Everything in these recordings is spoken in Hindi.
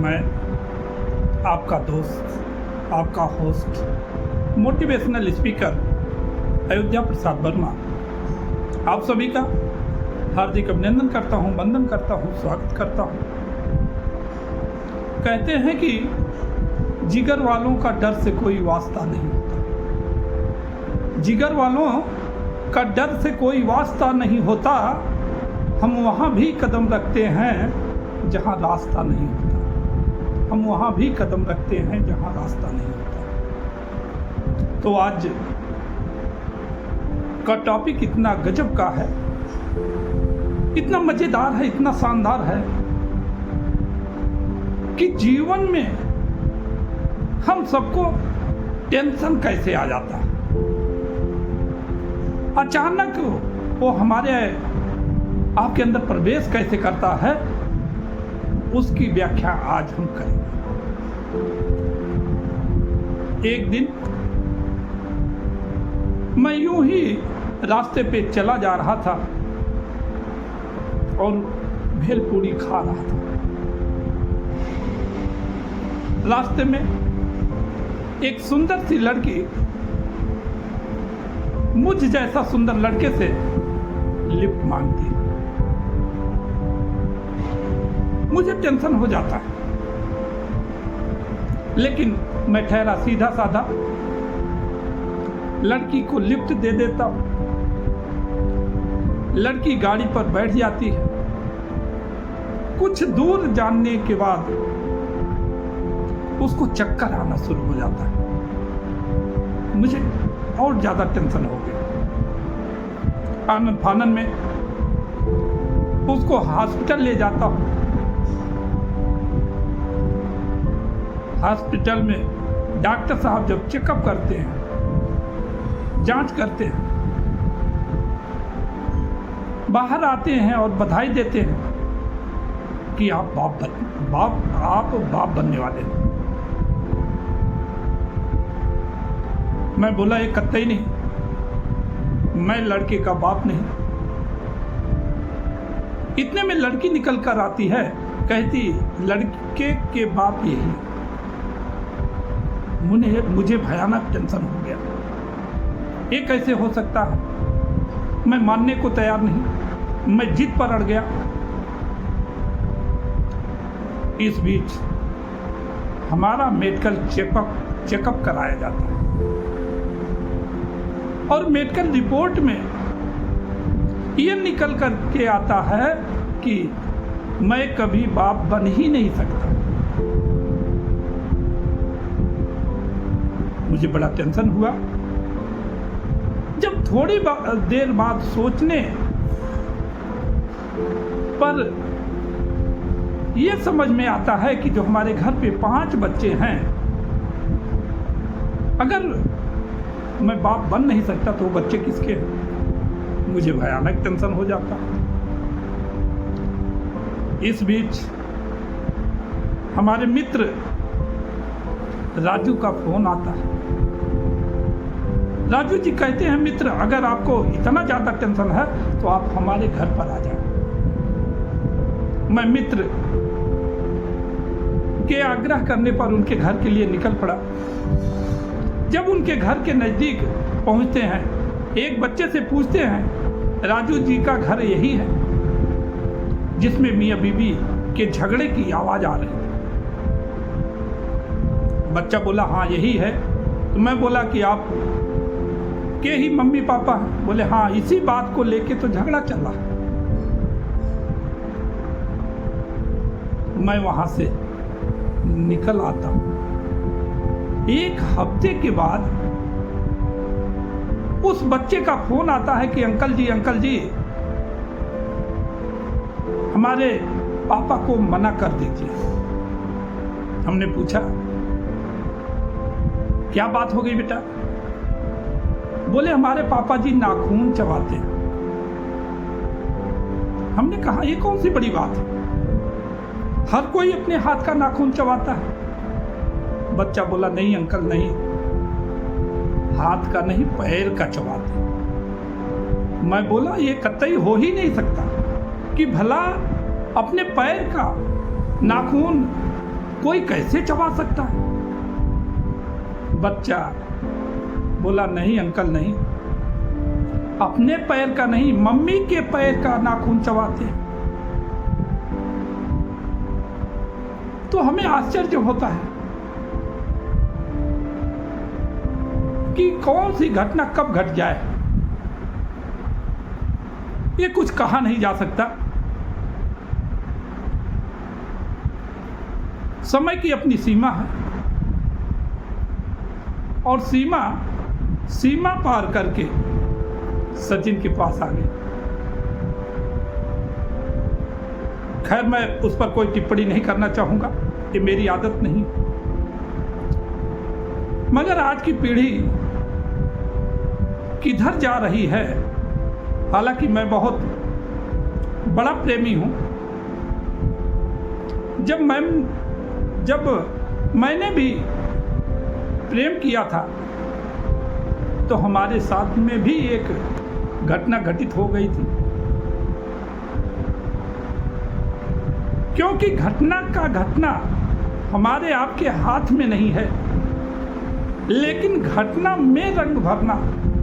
मैं आपका दोस्त, आपका host, motivational speaker Ayodhya Prasad Verma आप सभी का हार्दिक अभिनंदन करता हूं, वंदन करता हूं, स्वागत करता हूं। कहते हैं कि जिगर वालों का डर से कोई वास्ता नहीं होता। जिगर वालों का डर से कोई वास्ता नहीं होता। हम वहाँ भी कदम रखते हैं जहाँ रास्ता नहीं होता। हम वहाँ भी कदम रखते हैं जहाँ रास्ता नहीं होता। तो आज का टॉपिक इतना गजब का है, इतना मज़ेदार है, इतना शानदार है कि जीवन में हम सबको टेंशन कैसे आ जाता है। अचानक वो हमारे आपके अंदर प्रवेश कैसे करता है, उसकी व्याख्या आज हम करेंगे। एक दिन मैं यूं ही रास्ते पे चला जा रहा था और भेलपूरी खा रहा था। रास्ते में एक सुंदर सी लड़की मुझ जैसा सुंदर लड़के से लिफ्ट मांगती है। मुझे टेंशन हो जाता है, लेकिन मैं ठहरा सीधा साधा, लड़की को लिफ्ट दे देता हूं। लड़की गाड़ी पर बैठ जाती है। कुछ दूर जाने के बाद उसको चक्कर आना शुरू हो जाता है। मुझे और ज्यादा टेंशन हो गई। आनन फानन में उसको हॉस्पिटल ले जाता हूं। हॉस्पिटल में डॉक्टर साहब जब चेकअप करते हैं, जांच करते हैं, बाहर आते हैं और बधाई देते हैं कि आप बाप बनने वाले हैं। मैं बोला ये कतई नहीं, मैं लड़के का बाप नहीं। इतने में लड़की निकल कर आती है, कहती लड़के के बाप यही। मुझे भयानक टेंशन हो गया। ये कैसे हो सकता है? मैं मानने को तैयार नहीं, मैं जिद पर अड़ गया। इस बीच हमारा मेडिकल चेकअप कराया जाता है और मेडिकल रिपोर्ट में ये निकल कर के आता है कि मैं कभी बाप बन ही नहीं सकता। मुझे बड़ा टेंशन हुआ। जब थोड़ी देर बाद सोचने पर यह समझ में आता है कि जो हमारे घर पे 5 बच्चे हैं, अगर मैं बाप बन नहीं सकता तो वो बच्चे किसके हैं? मुझे भयानक टेंशन हो जाता। इस बीच हमारे मित्र राजू का फोन आता है। राजू जी कहते हैं, मित्र अगर आपको इतना ज़्यादा टेंशन है तो आप हमारे घर पर आ जाए। मैं मित्र के आग्रह करने पर उनके घर के लिए निकल पड़ा। जब उनके घर के नज़दीक पहुंचते हैं, एक बच्चे से पूछते हैं, राजू जी का घर यही है जिसमें मियाँ बीबी के झगड़े की आवाज़ आ रही है? बच्चा बोला हाँ यही है। तो मैं बोला कि आप के ही मम्मी पापा हैं? बोले हाँ, इसी बात को लेके तो झगड़ा चल रहा है। मैं वहां से निकल आता हूं। एक हफ्ते के बाद उस बच्चे का फोन आता है कि अंकल जी हमारे पापा को मना कर दीजिए। हमने पूछा क्या बात हो गई बेटा? बोले हमारे पापा जी नाखून चबाते हैं। हमने कहा ये कौन सी बड़ी बात है, हर कोई अपने हाथ का नाखून चबाता है। बच्चा बोला नहीं अंकल नहीं, हाथ का नहीं पैर का चबाते। मैं बोला ये कतई हो ही नहीं सकता कि भला अपने पैर का नाखून कोई कैसे चबा सकता है? बच्चा बोला, नहीं अंकल नहीं, अपने पैर का नहीं, मम्मी के पैर का नाखून चबाते हैं। तो हमें आश्चर्य होता है कि कौन सी घटना कब घट जाए, ये कुछ कहा नहीं जा सकता। समय की अपनी सीमा है और सीमा पार करके सचिन के पास आ गई। खैर, मैं उस पर कोई टिप्पणी नहीं करना चाहूंगा, ये मेरी आदत नहीं। मगर आज की पीढ़ी किधर जा रही है? हालांकि मैं बहुत बड़ा प्रेमी हूं। जब मैंने भी प्रेम किया था तो हमारे साथ में भी एक घटना घटित हो गई थी, क्योंकि घटना हमारे आपके हाथ में नहीं है, लेकिन घटना में रंग भरना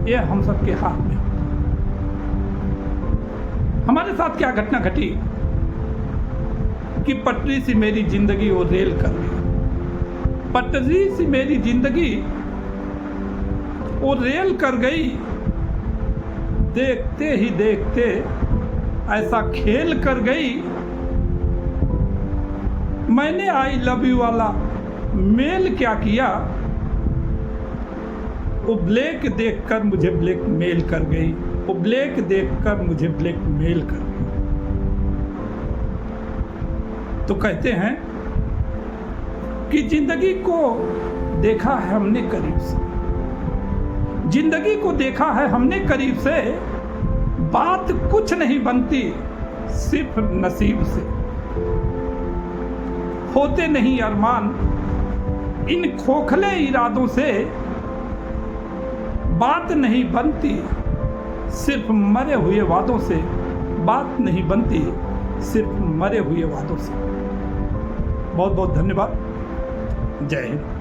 ये हम सबके हाथ में। हमारे साथ क्या घटना घटी कि पटरी सी मेरी जिंदगी वो रेल कर गई। पटरी सी मेरी जिंदगी वो रेल कर गई। देखते ही देखते ऐसा खेल कर गई, मैंने आई लव यू वाला मेल क्या किया, वो ब्लैक देखकर मुझे ब्लैक मेल कर गई, वो ब्लैक देखकर मुझे ब्लैक मेल कर गई। तो कहते हैं कि जिंदगी को देखा है हमने करीब से, जिंदगी को देखा है हमने करीब से, बात कुछ नहीं बनती सिर्फ नसीब से। होते नहीं अरमान इन खोखले इरादों से, बात नहीं बनती सिर्फ मरे हुए वादों से, बात नहीं बनती सिर्फ मरे हुए वादों से। बहुत बहुत धन्यवाद। जय हिंद।